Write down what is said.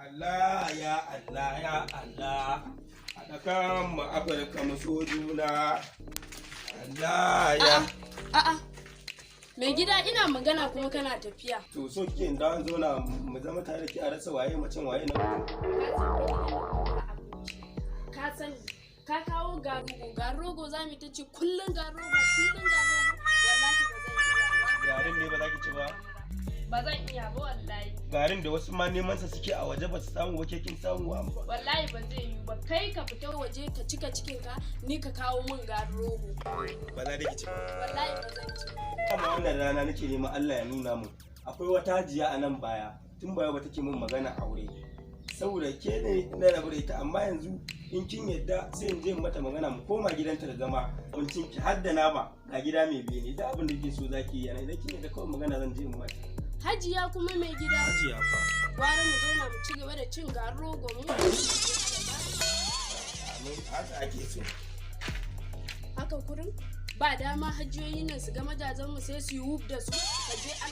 Allah ya Allah ya Allah, haɗa kan mu Afirka mu so juna. Allah ya. A'a. Mai gida ina magana kuma kana tafiya. To so kike in dawo zauna mu zama tare ki a rasa waye macen waye na. Ka sani ka kawo garogo za mu ta ci kullun garogo wallahi ba zan iya ba. Garin ne ba za ki ci ba. Ba zan iya ba wallahi. Garin da wasu ma neman sa suke a waje ba su samu ba, kin samu ba. Wallahi ba zai yi ba, kai ka fita waje ka cika cikin ka ni ka kawo min garogo. Ba za ki ci ba. Wallahi ba zan ci. Amma wannan rana nake neman Allah ya nuna mu. Akwai wata hajiya a nan baya, tun baya ba take min magana aure. Saboda ke ne na rabu da ita, amma yanzu in kin yadda sai in je mata magana mu koma gidanta da zama abincin ki har da nama ga gida mai bene da abin da ke so zaki yi yana idan kin yadda kawai magana zan je in mata. Hajiya kuma mai gida. Hajiya fa. Gwara mu zauna mu ci gaba da cin garogo mu. Haka ake so. Haka kurin ba dama hajiyoyin nan su ga majajen mu sai su yi wuf da su. Ka je an